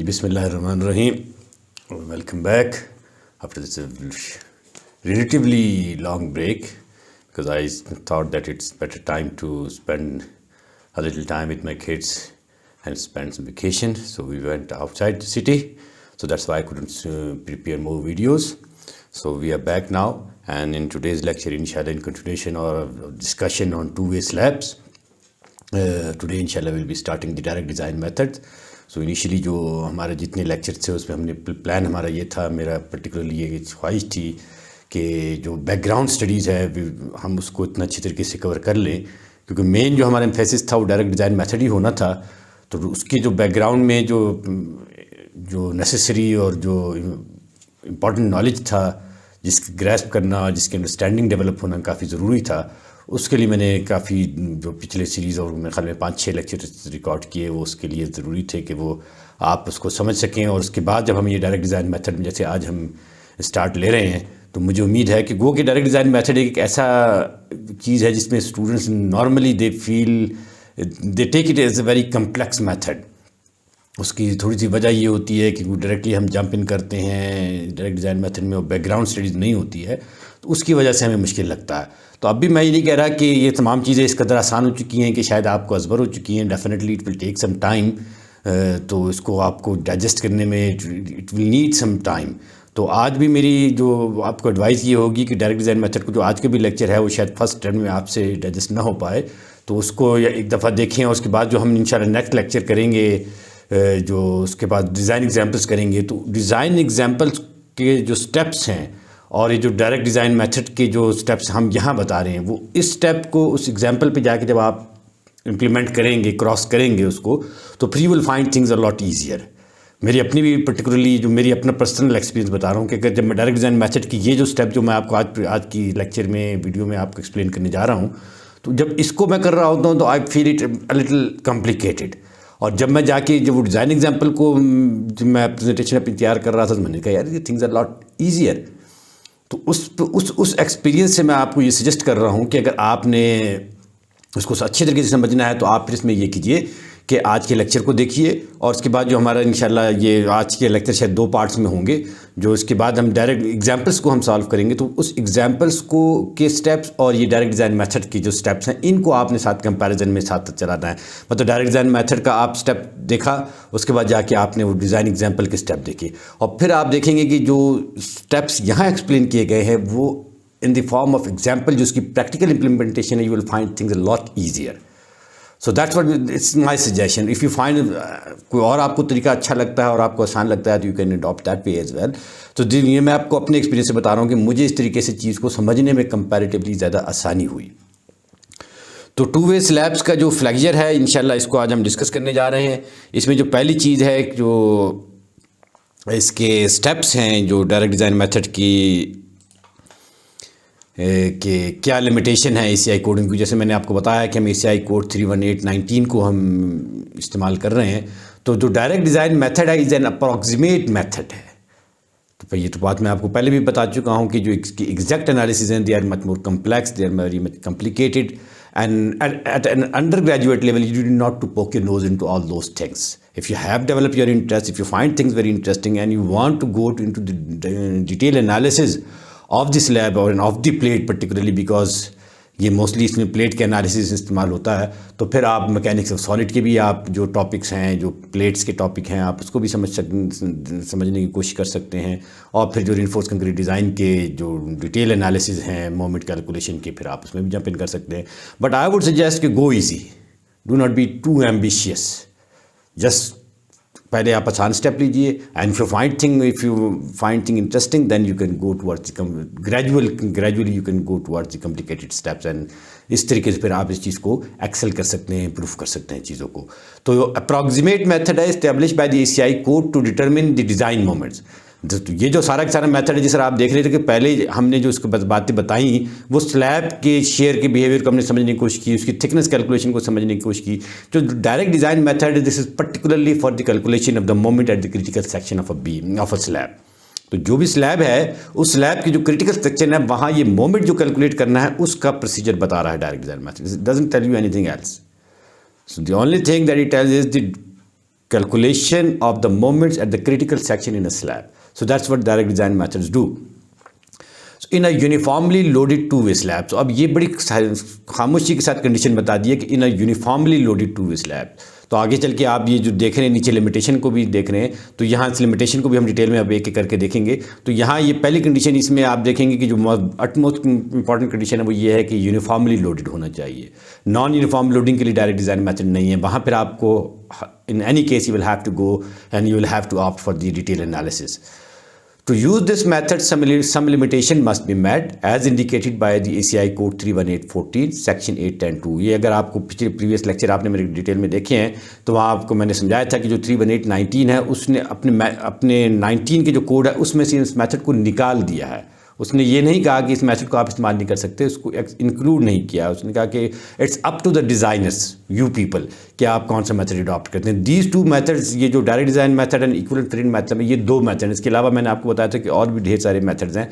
Bismillahirrahmanirrahim. Welcome back after this relatively long break, because I thought that it's better time to spend a little time with my kids and spend some vacation. So we went outside the city. So that's why I couldn't prepare more videos. So we are back now, and in today's lecture, inshallah, in continuation or discussion on two-way slabs, today inshallah we'll be starting the direct design method. So initially जो हमारे जितने lecture थे उसमें हमने plan हमारा ये था, मेरा पर्टिकुलरली ये ख्वाहिश थी कि जो बैकग्राउंड स्टडीज़ है हम उसको इतना अच्छी तरीके से कवर कर लें, क्योंकि मेन जो हमारा एम्फेसिस था वो डायरेक्ट डिज़ाइन मेथड ही होना था। तो उसके जो बैकग्राउंड में जो नेसेसरी और जो इम्पॉर्टेंट नॉलेज था, जिसकी ग्रैस्प करना, जिसकी अंडरस्टैंडिंग डेवलप होना काफ़ी ज़रूरी था, उसके लिए मैंने काफ़ी जो पिछले सीरीज़ और मेरे ख्याल में 5-6 लेक्चर रिकॉर्ड किए, वो उसके लिए ज़रूरी थे कि वो आप उसको समझ सकें। और उसके बाद जब हम ये डायरेक्ट डिज़ाइन मेथड में जैसे आज हम स्टार्ट ले रहे हैं, तो मुझे उम्मीद है कि गो कि डायरेक्ट डिज़ाइन मेथड एक ऐसा चीज़ है जिसमें students normally they take it as a very complex method. उसकी थोड़ी सी वजह ये होती है कि डायरेक्टली हम जंप इन करते हैं डायरेक्ट डिज़ाइन मेथड में, और बैकग्राउंड स्टडीज़ नहीं होती है, तो उसकी वजह से हमें मुश्किल लगता है। तो अब भी मैं ये नहीं कह रहा कि ये तमाम चीज़ें इस कदर आसान हो चुकी हैं कि शायद आपको अज़बर हो चुकी हैं। Definitely it will take some time, तो इसको आपको डाइजेस्ट करने में it will need some time. तो आज भी मेरी जो आपको एडवाइस ये होगी कि डायरेक्ट डिज़ाइन मेथड को जो आज का भी लेक्चर है वो शायद फर्स्ट टर्म में आपसे डाइजेस्ट ना हो पाए, तो उसको एक दफ़ा देखें। और उसके बाद जो हम इंशाल्लाह नेक्स्ट लेक्चर करेंगे, जो उसके बाद डिज़ाइन एग्जाम्पल्स करेंगे, तो डिज़ाइन एग्जाम्पल्स के जो स्टेप्स हैं और ये जो डायरेक्ट डिज़ाइन मेथड के जो स्टेप्स हम यहाँ बता रहे हैं, वो इस स्टेप को उस एग्जाम्पल पे जाके जब आप इम्प्लीमेंट करेंगे, क्रॉस करेंगे उसको, तो फिर you will find things a lot easier. मेरी अपनी भी पर्टिकुलरली जो मेरी अपना पर्सनल एक्सपीरियंस बता रहा हूँ कि अगर जब मैं डायरेक्ट डिज़ाइन मेथड की ये जो स्टेप जो मैं आपको आज की लेक्चर में वीडियो में आपको एक्सप्लेन करने जा रहा हूँ, तो जब इसको मैं कर रहा होता हूँ तो I feel it a little complicated. और जब मैं जाके जब वो डिज़ाइन एग्जाम्पल को जब मैं प्रेजेंटेशन अपनी तैयार कर रहा था, तो मैंने कहा यार ये थिंग्स आर लॉट ईजियर। तो उस एक्सपीरियंस से मैं आपको ये सजेस्ट कर रहा हूँ कि अगर आपने उसको अच्छी तरीके से समझना है, तो आप फिर इसमें ये कीजिए कि आज के लेक्चर को देखिए, और उसके बाद जो हमारा इंशाल्लाह ये आज के लेक्चर शायद 2 पार्ट्स में होंगे, जो इसके बाद हम डायरेक्ट एग्जाम्पल्स को हम सॉल्व करेंगे। तो उस एग्जाम्पल्स को के स्टेप्स और ये डायरेक्ट डिज़ाइन मेथड के जो स्टेप्स हैं, इनको आपने साथ कंपैरिजन में साथ चलाना है। मतलब डायरेक्ट डिज़ाइन मेथड का आप स्टेप देखा, उसके बाद जाके आपने वो डिज़ाइन एग्जाम्पल के स्टेप देखे, और फिर आप देखेंगे कि जो स्टेप्स यहाँ एक्सप्लेन किए गए हैं वो in the form of example, जो उसकी प्रैक्टिकल इंप्लीमेंटेशन है, you will find things a lot easier. So that's what it's my suggestion. If you find कोई और आपको तरीका अच्छा लगता है और आपको आसान लगता है, तो you can adopt that way as well. तो ये मैं आपको अपने एक्सपीरियंस से बता रहा हूँ कि मुझे इस तरीके से चीज़ को समझने में कंपैरेटिवली ज़्यादा आसानी हुई। तो टू वे स्लैब्स का जो फ्लेक्चर है, इंशाल्लाह इसको आज हम डिस्कस करने जा रहे हैं। इसमें जो पहली चीज़ है, जो इसके स्टेप्स हैं जो डायरेक्ट डिज़ाइन मेथड की कि क्या लिमिटेशन है ACI कोडिंग की। जैसे मैंने आपको बताया कि हम ACI कोड 31819 को हम इस्तेमाल कर रहे हैं। तो जो डायरेक्ट डिज़ाइन मेथड है इज़ एन अप्रॉक्सीमेट मेथड है। तो ये तो बात मैं आपको पहले भी बता चुका हूँ कि जो इसकी एग्जैक्ट एनालिसिस हैं, they are much more complex, they are very much complicated, and at an undergraduate level you do not to poke your nose into all those things. If you have developed your interest, if you find things very interesting and you want to go into the detailed analysis of this lab or of the plate particularly, because ये mostly इसमें plate के analysis इस्तेमाल होता है, तो फिर आप mechanics of solid के भी आप जो टॉपिक्स हैं, जो प्लेट्स के टॉपिक हैं, आप उसको भी समझने की कोशिश कर सकते हैं। और फिर जो रिइंफोर्स कंक्रीट डिज़ाइन के जो डिटेल एनालिसिस हैं मोमेंट कैलकुलेशन के, फिर आप उसमें भी जंप इन कर सकते हैं। बट आई वुड सजेस्ट कि go easy, do not be too ambitious. Just पहले आप आसान स्टेप लीजिए, and if you find thing interesting, then you can go towards gradually you can go towards the complicated steps, and इस तरीके से फिर आप इस चीज़ को एक्सेल कर सकते हैं, इम्प्रूव कर सकते हैं चीज़ों को। तो अप्रॉक्सीमेट मेथड है establish by the ACI code to determine the design moments. तो ये जो सारा का सारा मेथड है, जिस तरह आप देख रहे थे कि पहले हमने जो इसको बातें बताई, वो स्लैब के शेयर के बिहेवियर को हमने समझने की कोशिश की, उसकी थिकनेस कैलकुलेशन को समझने की कोशिश की। जो डायरेक्ट डिज़ाइन मेथड है, this is particularly for the calculation of the moment at the critical section of a slab. तो जो भी स्लैब है, उस स्लैब की जो क्रिटिकल सेक्शन है, वहाँ ये मोमेंट जो कैलकुलेट करना है, उसका प्रोसीजर बता रहा है direct design method. It doesn't tell you anything else. So the only thing that it tells is the calculation of the moments at the critical section in a slab. So that's what direct design methods do. So in a uniformly loaded two-way slab. So अब ये बड़ी खामोशी के साथ condition बता दी है कि in a uniformly loaded two-way slab. तो आगे चल के आप ये जो देख रहे हैं नीचे लिमिटेशन को भी देख रहे हैं, तो यहाँ इस लिमिटेशन को भी हम डिटेल में अब एक एक करके देखेंगे। तो यहाँ ये पहली कंडीशन इसमें आप देखेंगे कि जो अटमोस्ट इंपॉर्टेंट कंडीशन है वो ये है कि यूनिफॉर्मली लोडेड होना चाहिए। नॉन यूनिफॉर्म लोडिंग के लिए डायरेक्ट डिज़ाइन मेथड नहीं है, वहाँ पर आपको in any case you will have to go and you will have to opt for the detailed analysis. To use this method, some limitation must be met as indicated by the ACI code 31814 section 8.10.2. ये अगर आपको पिछले previous lecture आपने मेरे detail में देखे हैं तो वहाँ आपको मैंने समझाया था कि जो 31819 है उसने अपने 19 के जो कोड है उसमें से इस मेथड को निकाल दिया है। उसने ये नहीं कहा कि इस मेथड को आप इस्तेमाल नहीं कर सकते, उसको इंक्लूड नहीं किया। उसने कहा कि it's up to the designers, you people, कि आप कौन सा मेथड अडॉप्ट करते हैं। दीज टू मेथड्स, ये जो direct design method and equivalent frame method में, ये दो मेथड हैं। इसके अलावा मैंने आपको बताया था कि और भी ढेर सारे मेथड्स हैं।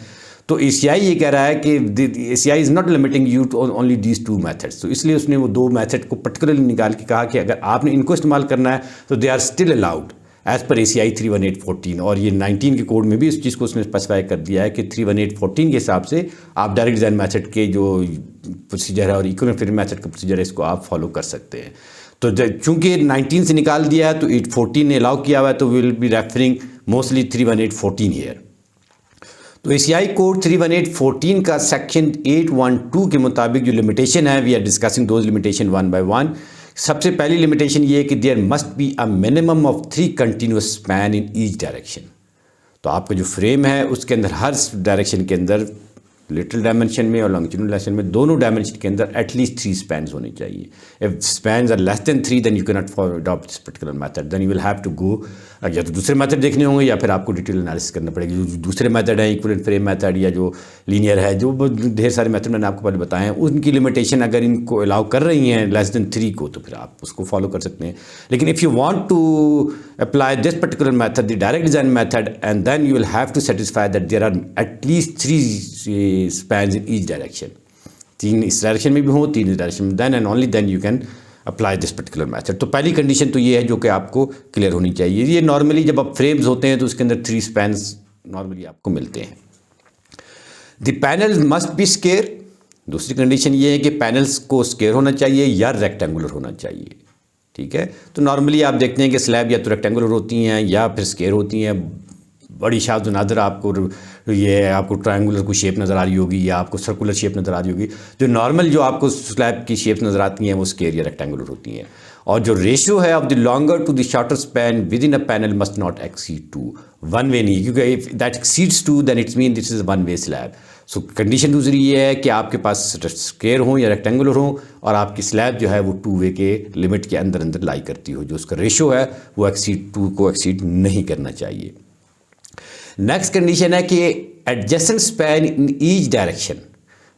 तो एसीआई ये कह रहा है कि ACI is not limiting you to only these two methods. तो इसलिए उसने वो दो मेथड को पर्टिकुलरली निकाल के कहा कि अगर आपने इनको इस्तेमाल करना है तो they are still allowed as per ACI 31814। और ये 19 के कोड में भी इस चीज़ को उसने स्पेसिफाई कर दिया है कि 31814 के हिसाब से आप डायरेक्ट डिज़ाइन मेथड के जो प्रोसीजर है और इक्विवेलेंट फ्रेम मेथड का प्रोसीजर है इसको आप फॉलो कर सकते हैं। तो चूंकि 19 से निकाल दिया है तो 14 ने अलाउ किया हुआ है, तो we will be referring mostly 31814 here. तो ACI कोड 31814 का सेक्शन 812 के मुताबिक जो लिमिटेशन है, we are discussing those limitation one by one. सबसे पहली लिमिटेशन ये है कि there must be a minimum of 3 continuous span in each direction. तो आपका जो फ्रेम है उसके अंदर हर डायरेक्शन के अंदर लिटरल डायमेंशन में और लॉन्गिट्यूडनल डायमेंशन में दोनों डायमेंशन के अंदर एटलीस्ट 3 स्पैन्स होने चाहिए। If spans are less than 3 then you can not adopt this particular method, then you will have to go, या तो दूसरे मेथड देखने होंगे या फिर आपको डिटेल एनालिसिस करना पड़ेगा। जो दूसरे मेथड है इक्विवेलेंट फ्रेम मेथड या जो लीनियर है, जो ढेर सारे मेथड मैंने आपको पहले बताए हैं, उनकी लिमिटेशन अगर इनको अलाउ कर रही हैं लेस देन 3 को, तो फिर आप उसको फॉलो कर सकते हैं। लेकिन if you want to apply this particular method, the direct design method, and then you will have to satisfy that there are at least 3 spans in each direction. 3 इस डायरेक्शन में भी हो, 3 इस डायरेक्शन में, then and only then you can apply this particular method. तो पहली condition तो ये है जो कि आपको क्लियर होनी चाहिए। ये नॉर्मली जब आप फ्रेम्स होते हैं तो उसके अंदर 3 स्पैन्स नॉर्मली आपको मिलते हैं। The panel must be square. दूसरी कंडीशन ये है कि पैनल्स को स्क्वायर होना चाहिए या रेक्टेंगुलर होना चाहिए। ठीक है, तो नॉर्मली आप देखते हैं कि स्लैब या तो रेक्टेंगुलर होती हैं या फिर स्क्वायर होती हैं। बड़ी शाद नादर आपको ट्रायंगुलर कोई शेप नज़र आ रही होगी या आपको सर्कुलर शेप नज़र आ रही होगी। जो नॉर्मल जो आपको स्लैब की शेप नज़र आती हैं वो स्क्वायर या रेक्टेंगुलर होती हैं। और जो रेशियो है of the longer to the shorter span within a panel must not exceed 2। One way नहीं, क्योंकि if that exceeds 2 then it's mean this is one way slab. So condition दूसरी ये है कि आपके पास स्क्वायर हो या रेक्टेंगुलर हो और आपकी स्लैब जो है वो 2 वे के लिमिट के अंदर लाई करती हो। जो उसका रेशियो है वो एक्सीड 2 को एक्सीड नहीं करना चाहिए। नेक्स्ट कंडीशन है कि adjacent span in each direction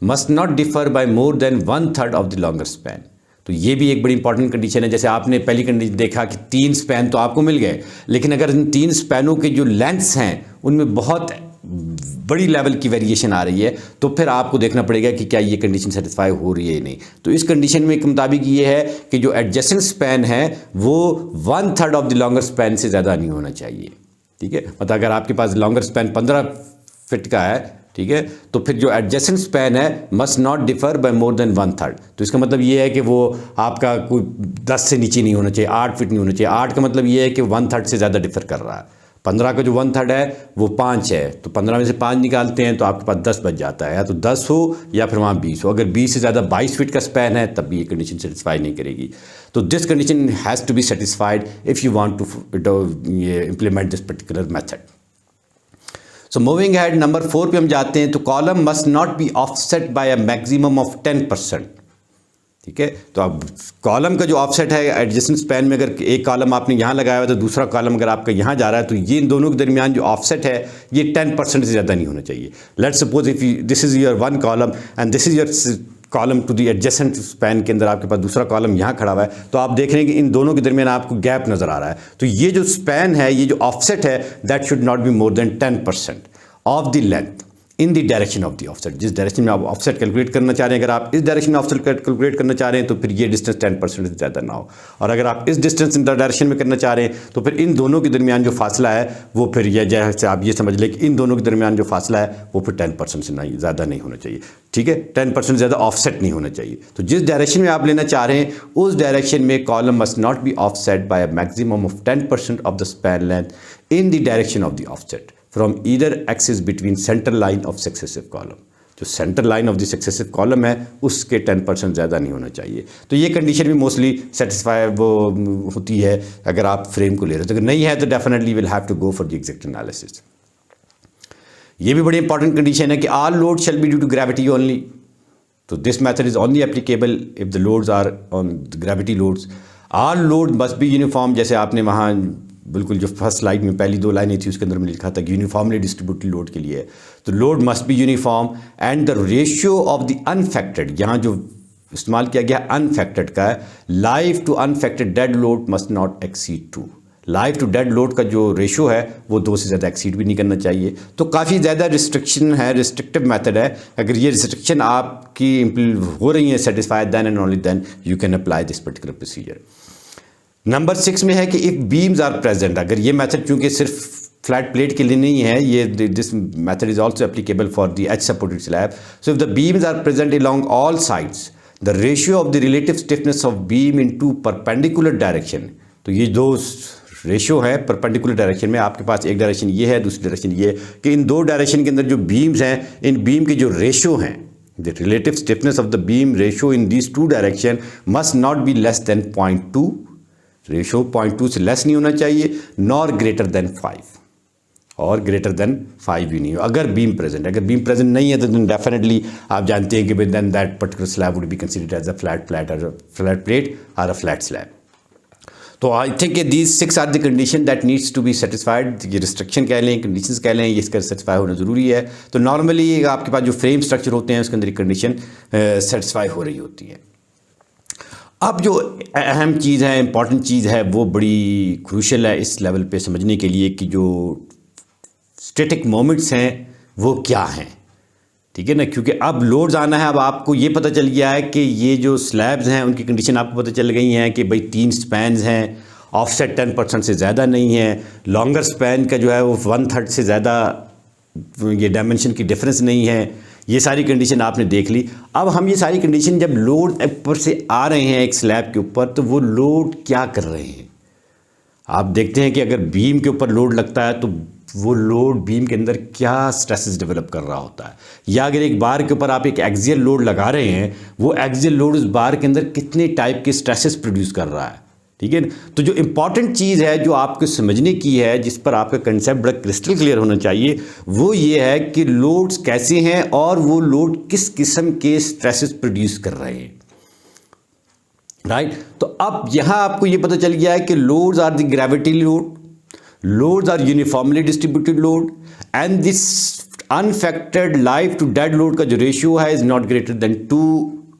must not differ by more than 1/3 of the longer span. तो ये भी एक बड़ी इंपॉर्टेंट कंडीशन है। जैसे आपने पहली कंडीशन देखा कि 3 स्पैन तो आपको मिल गए, लेकिन अगर इन 3 स्पैनों के जो लेंथ्स हैं उनमें बहुत बड़ी लेवल की वेरिएशन आ रही है, तो फिर आपको देखना पड़ेगा कि क्या ये कंडीशन सेटिस्फाई हो रही है या नहीं। तो इस कंडीशन में के मुताबिक ये है कि जो एडजेसेंट स्पैन है वो 1/3 ऑफ द लॉन्गर स्पैन से ज़्यादा नहीं होना चाहिए। ठीक है, मतलब अगर आपके पास लॉन्गर स्पैन 15 फीट का है, ठीक है, तो फिर जो एडजेसेंट स्पैन है must not differ by more than 1/3। तो इसका मतलब ये है कि वो आपका कोई 10 से नीचे नहीं होना चाहिए, 8 फीट नहीं होना चाहिए। 8 का मतलब ये है कि 1/3 से ज़्यादा डिफर कर रहा है। 15 का जो 1/3 है वो 5 है, तो 15 में से 5 निकालते हैं तो आपके पास 10 बच जाता है। या तो 10 हो या फिर वहाँ 20 हो। अगर 20 से ज़्यादा 22 फीट का स्पैन है तब भी ये कंडीशन सेटिस्फाई नहीं करेगी। तो this condition has to be satisfied if you want to implement this particular method. So moving ahead, number 4 पे हम जाते हैं। तो column must not be offset by a maximum of 10%। ठीक है, तो अब कॉलम का जो ऑफसेट है एडजेसेंट स्पैन में, अगर एक कॉलम आपने यहाँ लगाया हुआ है तो दूसरा कॉलम अगर आपका यहाँ जा रहा है, तो ये इन दोनों के दरमियान जो ऑफसेट है ये 10% से ज़्यादा नहीं होना चाहिए। Let's suppose if this is your one column and this is your column two the adjacent span के अंदर आपके पास दूसरा कॉलम यहाँ खड़ा हुआ है, तो आप देख रहे हैं कि इन दोनों के दरमियान आपको गैप नज़र आ रहा है। तो ये जो स्पैन है, ये जो ऑफसेट है, that should not be more than 10% of the length in the direction of the offset. जिस डायरेक्शन में आप ऑफसेट कैलकुलेट करना चाह रहे हैं, अगर आप इस डायरेक्शन में ऑफसेट कैलकुलेट करना चाह रहे हैं तो फिर ये डिस्टेंस 10% से ज़्यादा ना हो, और अगर आप इस डिस्टेंस इन डायरेक्शन में करना चाह रहे हैं तो फिर इन दोनों के दरमियान जो फासला है वो फिर यह जैसे आप ये समझ लें कि इन दोनों के दरमियान जो फासला है वो फिर 10% से नहीं ज़्यादा नहीं होना चाहिए, ठीक है, 10% ज़्यादा ऑफसेट नहीं होना चाहिए। तो जिस डायरेक्शन में आप लेना चाह रहे हैं उस डायरेक्शन में column must not be offset by a maximum of 10% of the span length in the direction of the offset from either axis between centre line of successive column. जो centre line of the successive column है उसके 10% ज़्यादा नहीं होना चाहिए। तो ये condition भी मोस्टली सेटिस्फाई वो होती है अगर आप फ्रेम को ले रहे हो। तो अगर नहीं है तो definitely will have to go for the exact analysis. ये भी बड़ी इंपॉर्टेंट कंडीशन है कि all load shall be due to gravity only. तो this method is only applicable if the loads are on gravity loads. All load must be uniform, जैसे आपने वहाँ बिल्कुल जो फर्स्ट स्लाइड में पहली 2 लाइनें थी उसके अंदर मैंने लिखा था कि यूनिफॉर्मली डिस्ट्रीब्यूटेड लोड के लिए, तो load must be uniform and the ratio of the unfactored, यहाँ जो इस्तेमाल किया गया अनफेक्टेड का है, live to unfactored dead load must not exceed 2। Live to dead load का जो रेशियो है वो 2 से ज़्यादा एक्सीड भी नहीं करना चाहिए। तो काफ़ी ज़्यादा रिस्ट्रिक्शन है, रिस्ट्रिक्टिव मेथड है। अगर ये रिस्ट्रिक्शन आपकी हो रही है satisfied, then and only then you can apply this particular procedure. Number 6 में है कि इफ़ बीम्स आर प्रेजेंट, अगर ये मेथड चूंकि सिर्फ फ्लैट प्लेट के लिए नहीं है, ये this method is also applicable for the edge supported slab. So if the beams are present along all sides the ratio of the relative stiffness of beam in two perpendicular direction. तो ये दो ratio है perpendicular direction में, आपके पास एक direction ये है, दूसरी डायरेक्शन ये है, कि इन दो डायरेक्शन के अंदर जो बीम्स हैं, इन बीम के जो रेशियो हैं, the relative stiffness of the beam ratio in these 2 direction must not be less than 0.2। Ratio 0.2 से लेस नहीं होना चाहिए, नॉर ग्रेटर देन 5, और ग्रेटर देन 5 भी नहीं हो अगर बीम प्रेजेंट। अगर बीम प्रेजेंट नहीं है तो डेफिनेटली आप जानते हैं कि then that particular slab would be considered as a flat plate और अ फ्लैट स्लैब। तो I think these 6 are the condition that needs to be satisfied. ये रिस्ट्रिक्शन कह लें, कंडीशंस कह लें, ये इसका सेटिस्फाई होना ज़रूरी है। तो नॉर्मली आपके पास जो फ्रेम स्ट्रक्चर होते हैं उसके अंदर कंडीशन सेटिस्फाई हो रही होती है। अब जो अहम चीज़ है, इंपॉर्टेंट चीज़ है, वो बड़ी क्रूशल है इस लेवल पे समझने के लिए कि जो स्टैटिक मोमेंट्स हैं वो क्या हैं, ठीक है ना। क्योंकि अब लोड्स आना है, अब आपको ये पता चल गया है कि ये जो स्लैब्स हैं उनकी कंडीशन आपको पता चल गई हैं कि भाई 3 स्पैन्स हैं, ऑफसेट 10% से ज़्यादा नहीं है, लॉन्गर स्पैन का जो है वो 1/3 से ज़्यादा ये डायमेंशन की डिफरेंस नहीं है। ये सारी कंडीशन आपने देख ली। अब हम ये सारी कंडीशन जब लोड ऊपर से आ रहे हैं एक स्लैब के ऊपर, तो वो लोड क्या कर रहे हैं आप देखते हैं कि अगर बीम के ऊपर लोड लगता है तो वो लोड बीम के अंदर क्या स्ट्रेसेस डेवलप कर रहा होता है, या अगर एक बार के ऊपर आप एक एक्सियल लोड लगा रहे हैं, वो एक्सियल लोड उस बार के अंदर कितने टाइप के स्ट्रेसेस प्रोड्यूस कर रहा है, ठीक है। तो जो इंपॉर्टेंट चीज़ है जो आपको समझने की है, जिस पर आपका कंसेप्ट बड़ा क्रिस्टल क्लियर होना चाहिए, वो ये है कि लोड्स कैसे हैं और वो लोड किस किस्म के स्ट्रेसेस प्रोड्यूस कर रहे हैं, राइट। तो अब यहाँ आपको ये पता चल गया है कि loads are the gravity load, loads are uniformly distributed load, and this unfactored live to dead load का जो रेशियो है इज नॉट ग्रेटर देन 2,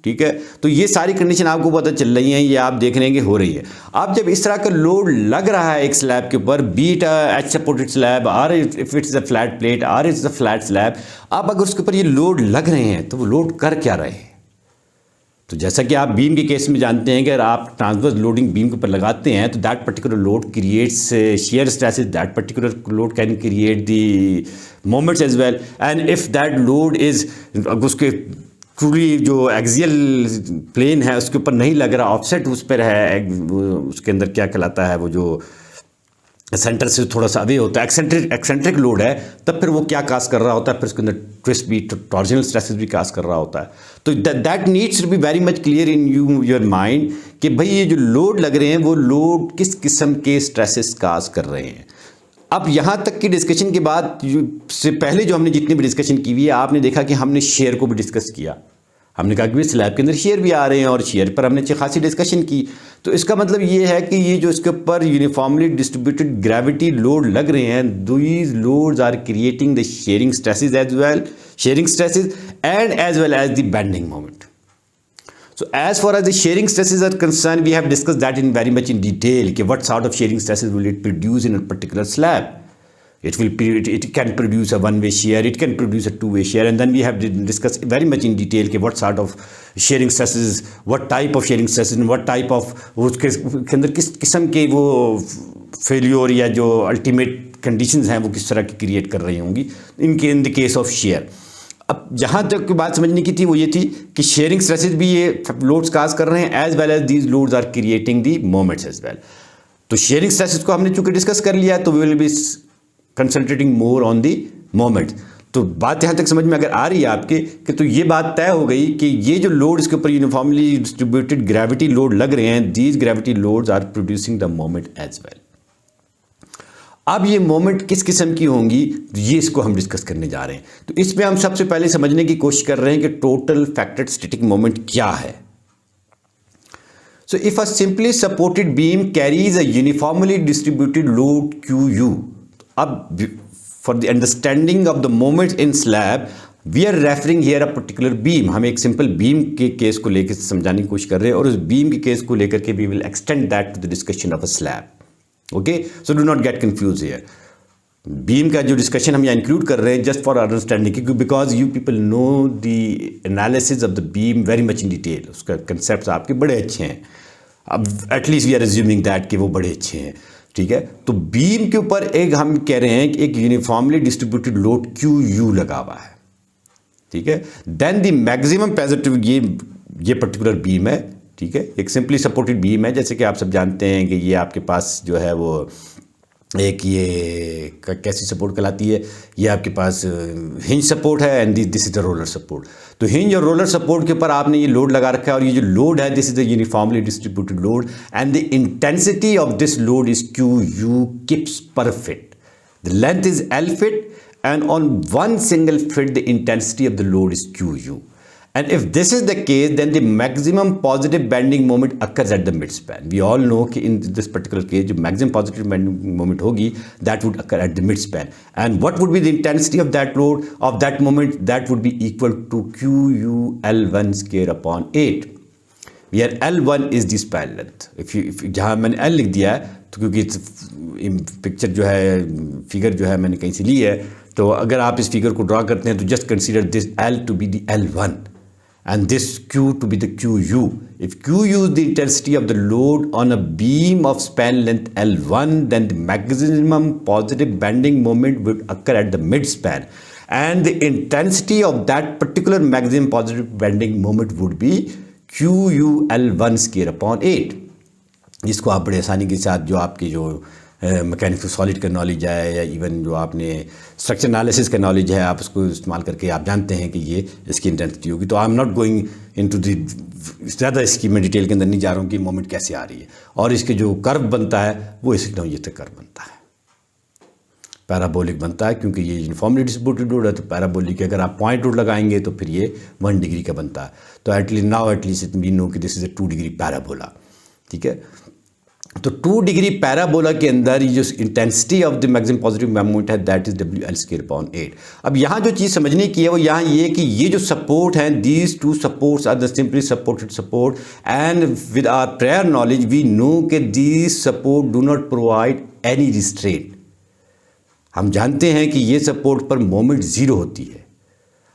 ठीक है। तो ये सारी कंडीशन आपको पता चल रही हैं, ये आप देख रहे हैं कि हो रही है। अब जब इस तरह का लोड लग रहा है एक स्लैब के ऊपर, बीट एच सपोर्टेड स्लैब और if it's a flat plate और इट्स अ फ्लैट स्लैब, अब अगर उसके ऊपर ये लोड लग रहे हैं तो वो लोड कर क्या रहे हैं। तो जैसा कि आप बीम के केस में जानते हैं कि अगर आप ट्रांसवर्स लोडिंग बीम के ऊपर लगाते हैं तो that particular load creates shear stresses, that particular load can create the moments as well, and if that load is उसके ट्रूली जो एक्सियल प्लेन है उसके ऊपर नहीं लग रहा, ऑफसेट उस पर है, उसके अंदर क्या कहलाता है, वो जो सेंटर से थोड़ा सा अवे होता है, एक्सेंट्रिक लोड है, तब फिर वो क्या काज कर रहा होता है, फिर उसके अंदर ट्विस्ट भी, टॉर्जनल स्ट्रेसेस भी काज कर रहा होता है। तो that needs to be very much clear in your mind कि भाई ये जो लोड लग रहे हैं वो लोड किस किस्म के स्ट्रेसेस काज कर रहे हैं। अब यहाँ तक की डिस्कशन के बाद से पहले जो हमने जितनी भी डिस्कशन की हुई है, आपने देखा कि हमने शेयर को भी डिस्कस किया। हमने कहा कि स्लैब के अंदर शेयर भी आ रहे हैं और शेयर पर हमने अच्छी खासी डिस्कशन की। तो इसका मतलब ये है कि ये जो इसके ऊपर यूनिफॉर्मली डिस्ट्रीब्यूटेड ग्रेविटी लोड लग रहे हैं, these loads are creating the shearing stresses as well, shearing stresses and as well as the bending moment. So as far as the shearing stresses are concerned, we have discussed that in very much in detail कि what sort of shearing stresses will it produce in a particular slab. It can produce a one-way shear, it can produce a two-way shear, and then we have discussed very much in detail कि what sort of shearing stresses, what type of shearing stresses, and what type of उसके अंदर किस किस्म के वो failure या जो ultimate conditions हैं वो किस तरह की क्रिएट कर रही होंगी in the case of share. अब जहाँ तक की बात समझने की थी वो ये थी कि शेयरिंग स्ट्रेसेस भी ये लोड्स काज कर रहे हैं as well as these loads are creating the moments as well. तो शेयरिंग स्ट्रेसेस को हमने चूंकि डिस्कस कर लिया तो we will be concentrating more on the moment. तो बात यहाँ तक समझ में अगर आ रही है आपके कि तो ये बात तय हो गई कि ये जो लोड इसके ऊपर यूनिफॉर्मली डिस्ट्रीब्यूटेड ग्रेविटी लोड लग रहे हैं, these gravity loads are producing the moment as well. अब ये मोमेंट किस किस्म की होंगी ये इसको हम डिस्कस करने जा रहे हैं। तो इसमें हम सबसे पहले समझने की कोशिश कर रहे हैं कि टोटल फैक्टर्ड स्टैटिक मोमेंट क्या है। So if a simply supported beam carries a uniformly distributed load QU, अब for the understanding of the moments in slab, we are referring here a particular beam। हम एक simple beam के case को लेकर समझाने की कोशिश कर रहे हैं और उस बीम के केस को लेकर के we will extend that to the discussion of a slab। Okay, so do not get confused here। Beam का जो डिस्कशन हम यहाँ इंक्लूड कर रहे हैं जस्ट फॉर अंडरस्टैंडिंग क्योंकि because you people know the analysis of the beam very much in detail, उसका concept आपके बड़े अच्छे हैं। अब at least we are assuming that कि वो बड़े अच्छे हैं, ठीक है। तो बीम के ऊपर एक हम कह रहे हैं कि एक यूनिफॉर्मली डिस्ट्रीब्यूटेड लोड QU लगा हुआ है, ठीक है। देन द मैक्सिमम पॉजिटिव ये पर्टिकुलर बीम है, ठीक है, एक सिंपली सपोर्टेड बीम है। जैसे कि आप सब जानते हैं कि ये आपके पास जो है वो एक ये कैसी सपोर्ट कहलाती है, ये आपके पास हिंज सपोर्ट है and this is the roller support. तो हिंज और रोलर सपोर्ट के ऊपर आपने ये लोड लगा रखा है और ये जो लोड है this is the uniformly distributed load and the intensity of this load is QU kips per feet. The length is L feet and on one single fit the intensity of the load is QU, and if this is the case then the maximum positive bending moment occurs at the midspan। we all know कि in this particular case जो maximum positive bending moment होगी that would occur at the midspan, and what would be the intensity of that load of that moment, that would be equal to QU L1 square upon 8 where L1 is the span length। if जहाँ मैंने L लिख दिया है तो क्योंकि picture जो है figure जो है मैंने कहीं से ली है, तो अगर आप इस फिगर को ड्रा करते हैं तो just consider this L to be the L1 and this Q to be the QU। if QU is the intensity of the load on a beam of span length L1 then the maximum positive bending moment would occur at the midspan and the intensity of that particular maximum positive bending moment would be QU L1 square upon 8। जिसको आप बड़े आसानी के साथ जो आपकी जो mechanics solid का नॉलेज है या इवन जो आपने स्ट्रक्चर एनालिसिस का नॉलेज है आप उसको इस्तेमाल करके आप जानते हैं कि ये इसकी इंटेंसिटी होगी। तो I am not going into the ज़्यादा इसकी मैं डिटेल के अंदर नहीं जा रहा हूँ कि मोमेंट कैसे आ रही है और इसके जो कर्व बनता है वो इस ये तक कर्व बनता है, पैराबोलिक बनता है क्योंकि ये यूनिफॉर्मली डिस्ट्रीब्यूटेड लोड है। तो पैराबोलिक अगर आप पॉइंट रूट लगाएंगे तो फिर ये 1 डिग्री का बनता है। तो एटलीस्ट वी नो कि this is a 2 degree parabola, ठीक है। तो 2 डिग्री पैराबोला के अंदर ये जो intensity of the maximum positive moment है that is WL square upon 8। अब यहाँ जो चीज़ समझने की है वो यहाँ ये कि ये जो सपोर्ट हैं these two supports are the simply supported support and with our prior knowledge we know कि these support do not provide any restraint. हम जानते हैं कि ये सपोर्ट पर मोमेंट ज़ीरो होती है।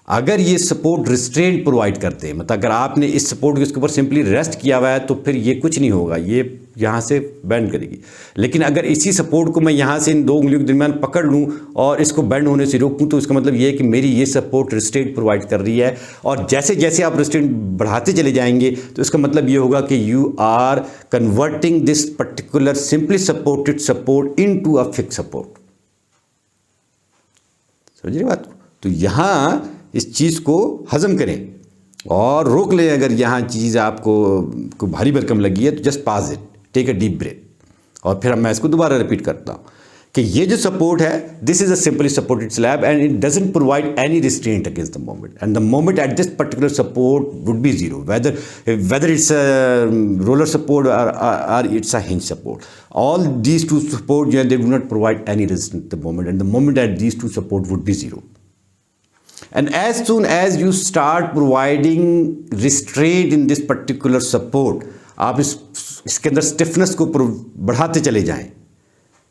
अगर ये सपोर्ट रिस्ट्रेंट प्रोवाइड करते हैं, मतलब अगर आपने इस सपोर्ट के उसके ऊपर सिंपली रेस्ट किया हुआ है तो फिर ये कुछ नहीं होगा, ये यहाँ से बेंड करेगी। लेकिन अगर इसी सपोर्ट को मैं यहाँ से इन 2 उंगलियों के दरमियान पकड़ लूँ और इसको बेंड होने से रोकूँ तो इसका मतलब ये है कि मेरी ये सपोर्ट रिस्ट्रेंट प्रोवाइड कर रही है। और जैसे जैसे आप रिस्ट्रेंट बढ़ाते चले जाएंगे तो इसका मतलब ये होगा कि you are converting this particular simply supported support into a fix support. समझ रही बात? तो यहाँ इस चीज़ को हजम करें और रोक लें। अगर यहाँ चीज़ आपको भारी भरकम लगी है तो just pause it, take a deep breath. और फिर मैं इसको दोबारा रिपीट करता हूँ कि ये जो सपोर्ट है this is a simply supported slab and it doesn't provide any restraint against the moment and the moment at this particular support would be zero whether it's a roller support or it's a hinge support. All these two support they do not provide any resistance at the moment and the moment at these two support would be zero. And as soon as you start providing restraint in this particular support, आप इसके अंदर stiffness को बढ़ाते चले जाएं,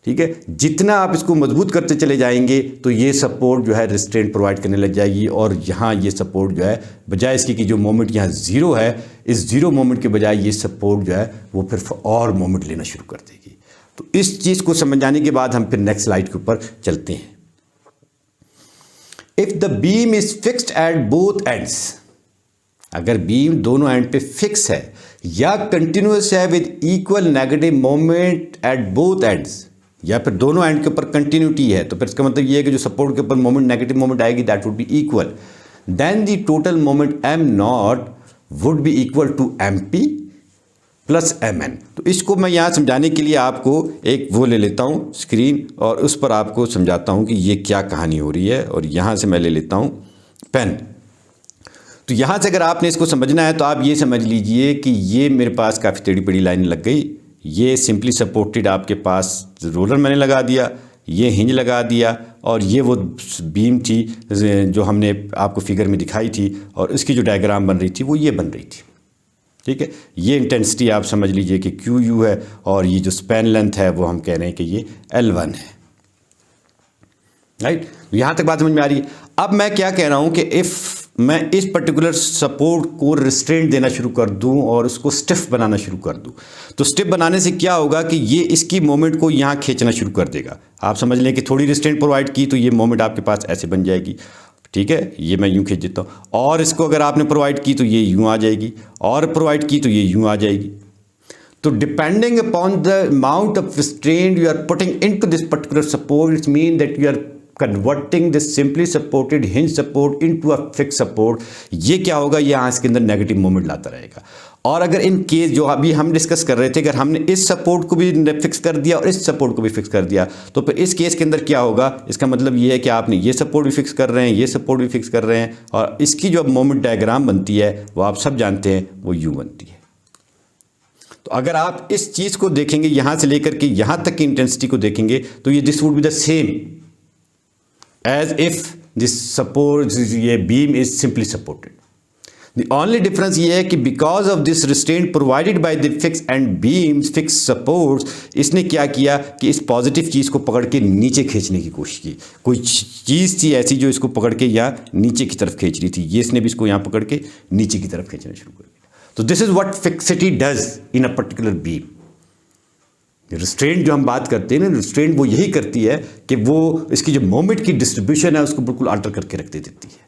ठीक है, जितना आप इसको मजबूत करते चले जाएंगे तो ये सपोर्ट जो है रिस्ट्रेंट प्रोवाइड करने लग जाएगी, और यहाँ ये सपोर्ट जो है बजाय इसके कि जो मोमेंट यहाँ ज़ीरो है, इस ज़ीरो मोमेंट के बजाय ये सपोर्ट जो है वो फिर और मोमेंट लेना शुरू कर देगी। तो इस चीज़ को समझ जाने के बाद हम फिर नेक्स्ट स्लाइड के ऊपर चलते हैं। If the beam is fixed at both ends, अगर बीम दोनों एंड पे फिक्स है या कंटिन्यूस है with equal negative moment at both ends, या फिर दोनों एंड के ऊपर कंटिन्यूटी है, तो फिर इसका मतलब ये है कि जो सपोर्ट के ऊपर मोमेंट नेगेटिव मोमेंट आएगी that would be equal, then the total moment M naught would be equal to M P plus M N. तो इसको मैं यहाँ समझाने के लिए आपको एक वो ले लेता हूँ स्क्रीन, और उस पर आपको समझाता हूँ कि ये क्या कहानी हो रही है। और यहाँ से मैं ले लेता हूँ पेन। तो यहाँ से अगर आपने इसको समझना है तो आप ये समझ लीजिए कि ये मेरे पास काफ़ी टेढ़ी पेढ़ी लाइन लग गई। ये सिंपली सपोर्टेड आपके पास रोलर मैंने लगा दिया, ये हिंज लगा दिया, और ये वो बीम थी जो हमने आपको फिगर में दिखाई थी, और इसकी जो डायग्राम बन रही थी वो ये बन रही थी। ठीक है, ये इंटेंसिटी आप समझ लीजिए कि क्यू यू है, और ये जो स्पैन लेंथ है वो हम कह रहे हैं कि ये L1 है। राइट, यहाँ तक बात समझ में आ रही है। अब मैं क्या कह रहा हूँ कि इफ़ मैं इस पर्टिकुलर सपोर्ट को रिस्ट्रेंट देना शुरू कर दूं और उसको स्टिफ बनाना शुरू कर दूं, तो स्टिफ बनाने से क्या होगा कि ये इसकी मोमेंट को यहाँ खींचना शुरू कर देगा। आप समझ लें कि थोड़ी रिस्ट्रेंट प्रोवाइड की तो ये मोमेंट आपके पास ऐसे बन जाएगी। ठीक है, ये मैं यूँ खींच देता हूँ, और इसको अगर आपने प्रोवाइड की तो ये यूँ आ जाएगी, और प्रोवाइड की तो ये यूँ आ जाएगी। तो depending upon the amount of restraint you are putting into this particular support, it's mean that you are converting this simply supported hinge support into a fix support. ये क्या होगा, यहाँ इसके अंदर नेगेटिव मोमेंट लाता रहेगा। और अगर इन केस जो अभी हम डिस्कस कर रहे थे, अगर हमने इस सपोर्ट को भी फिक्स कर दिया और इस सपोर्ट को भी फिक्स कर दिया, तो फिर इस केस के अंदर क्या होगा, इसका मतलब ये है कि आपने ये सपोर्ट भी फिक्स कर रहे हैं, ये सपोर्ट भी फिक्स कर रहे हैं, और इसकी जो मोमेंट डायग्राम बनती है वो आप सब जानते हैं, वो यूँ बनती है। तो अगर आप इस चीज़ को देखेंगे, यहाँ से लेकर के यहाँ तक की इंटेंसिटी को देखेंगे, तो ये this would be the same as if this support, ये beam is simply supported. The only difference ये है कि because of this restraint provided by the fixed and beams fixed supports, इसने क्या किया कि इस पॉजिटिव चीज़ को पकड़ के नीचे खींचने की कोशिश की। कोई चीज़ थी ऐसी जो इसको पकड़ के यहाँ नीचे की तरफ खींच रही थी, ये इसने भी इसको यहाँ पकड़ के नीचे की तरफ खींचना शुरू कर दिया। तो this is what fixity does in a particular beam. Restraint जो हम बात करते हैं ना, रिस्ट्रेंट वो यही करती है कि वो इसकी जो मोमेंट की डिस्ट्रीब्यूशन है उसको बिल्कुल अल्टर करके रख देती है।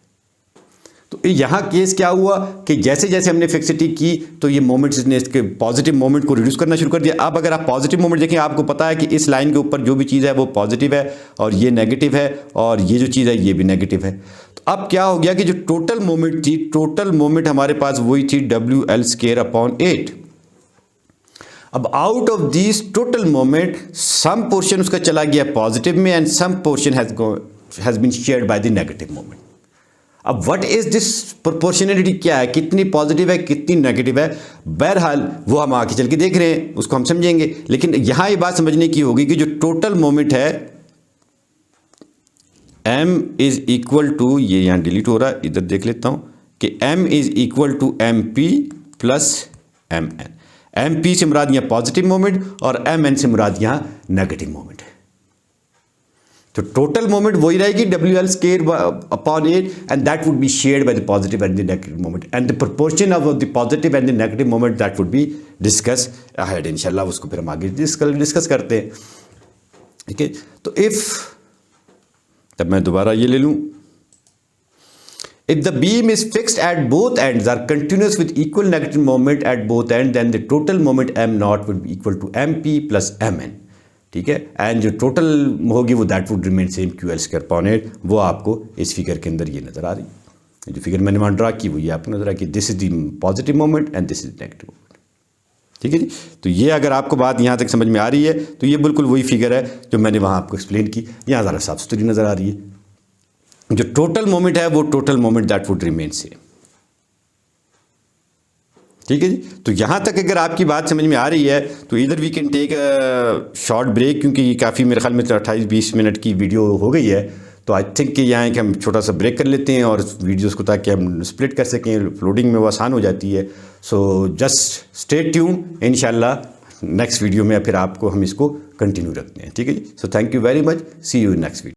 तो यहाँ केस क्या हुआ कि जैसे जैसे हमने फिक्सिटी की तो ये मोमेंट्स ने इसके पॉजिटिव मोमेंट को रिड्यूस करना शुरू कर दिया। अब अगर आप पॉजिटिव मोमेंट देखें, आपको पता है कि इस लाइन के ऊपर जो भी चीज़ है वो पॉजिटिव है, और ये नेगेटिव है, और ये जो चीज़ है ये भी नेगेटिव है। तो अब क्या हो गया कि जो टोटल मोमेंट थी, टोटल मोमेंट हमारे पास वही थी WL²/8। अब out of this total moment some portion उसका चला गया पॉजिटिव में, and some portion has been shared by the negative moment. अब व्हाट इज दिस प्रोपोर्शनलिटी, क्या है, कितनी पॉजिटिव है कितनी नेगेटिव है, बहरहाल वो हम आगे चल के देख रहे हैं, उसको हम समझेंगे। लेकिन यहाँ ये बात समझने की होगी कि जो टोटल मोमेंट है m इज इक्वल टू, ये यहाँ डिलीट हो रहा है, इधर देख लेता हूँ कि m is equal to MP plus MN। MP से मुराद यहाँ पॉजिटिव मोमेंट और MN से मुराद यहाँ नेगेटिव मोमेंट है। तो टोटल मोमेंट वही रहेगी WL²/8, and that would be shared by the positive and the negative moment, and the proportion of the positive and the negative moment that would be discuss ahead. इंशाल्लाह उसको फिर हम आगे discuss करते हैं। ठीक है, तो तब मैं दोबारा ये ले लूँ, if the beam is fixed at both ends are continuous with equal negative moment at both ends, then the total moment m naught would be equal to MP plus Mn। ठीक है, एंड जो total होगी वो that would remain same QL²/8। वो आपको इस figure के अंदर ये नजर आ रही है, जो फिगर मैंने वहाँ ड्रा की वो ये आपको नजर आ कि this is the positive moment and this is negative moment. ठीक है जी, तो ये अगर आपको बात यहाँ तक समझ में आ रही है तो ये बिल्कुल वही फिगर है जो मैंने वहाँ आपको एक्सप्लेन की। यहाँ ज़रा साफ सुथरी नजर आ रही है। जो टोटल मोमेंट है वो total moment that would remain same. ठीक है जी, तो यहाँ तक अगर आपकी बात समझ में आ रही है तो इधर we can take short break, क्योंकि ये काफ़ी मेरे ख्याल में 28-20 मिनट की वीडियो हो गई है। तो आई थिंक कि यहाँ कि हम छोटा सा ब्रेक कर लेते हैं और वीडियोस को, ताकि हम स्प्लिट कर सकें, अपलोडिंग में वो आसान हो जाती है। सो जस्ट स्टे ट्यून, इंशाल्लाह नेक्स्ट वीडियो में फिर आपको हम इसको कंटिन्यू रखते हैं, ठीक है जी। So thank you very much, see you in next video.